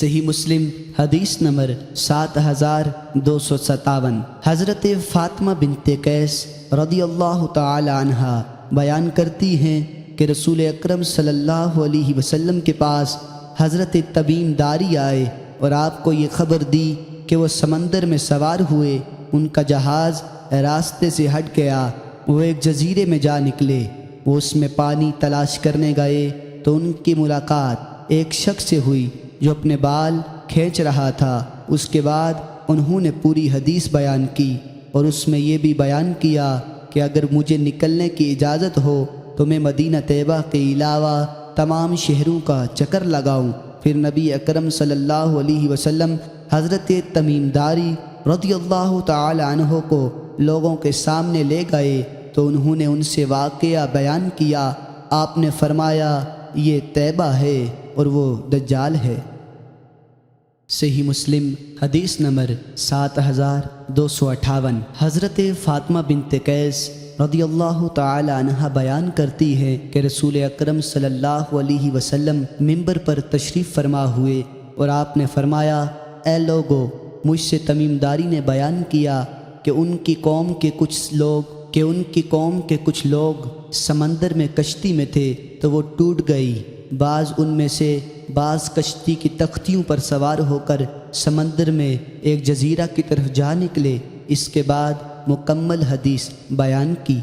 صحیح مسلم حدیث نمبر 7257۔ حضرت فاطمہ بنت قیس رضی اللہ تعالی عنہا بیان کرتی ہیں کہ رسول اکرم صلی اللہ علیہ وسلم کے پاس حضرت تمیم داری آئے اور آپ کو یہ خبر دی کہ وہ سمندر میں سوار ہوئے، ان کا جہاز راستے سے ہٹ گیا، وہ ایک جزیرے میں جا نکلے، وہ اس میں پانی تلاش کرنے گئے تو ان کی ملاقات ایک شخص سے ہوئی جو اپنے بال کھینچ رہا تھا۔ اس کے بعد انہوں نے پوری حدیث بیان کی اور اس میں یہ بھی بیان کیا کہ اگر مجھے نکلنے کی اجازت ہو تو میں مدینہ طیبہ کے علاوہ تمام شہروں کا چکر لگاؤں۔ پھر نبی اکرم صلی اللہ علیہ وسلم حضرت تمیم داری رضی اللہ تعالی عنہ کو لوگوں کے سامنے لے گئے تو انہوں نے ان سے واقعہ بیان کیا۔ آپ نے فرمایا یہ طیبہ ہے اور وہ دجال ہے۔ صحیح مسلم حدیث نمبر 7258۔ حضرت فاطمہ بنت قیس رضی اللہ تعالی عنہ بیان کرتی ہے کہ رسول اکرم صلی اللہ علیہ وسلم منبر پر تشریف فرما ہوئے اور آپ نے فرمایا، اے لوگو، مجھ سے تمیم داری نے بیان کیا کہ ان کی قوم کے کچھ لوگ سمندر میں کشتی میں تھے تو وہ ٹوٹ گئی۔ ان میں سے بعض کشتی کی تختیوں پر سوار ہو کر سمندر میں ایک جزیرہ کی طرف جا نکلے۔ اس کے بعد مکمل حدیث بیان کی۔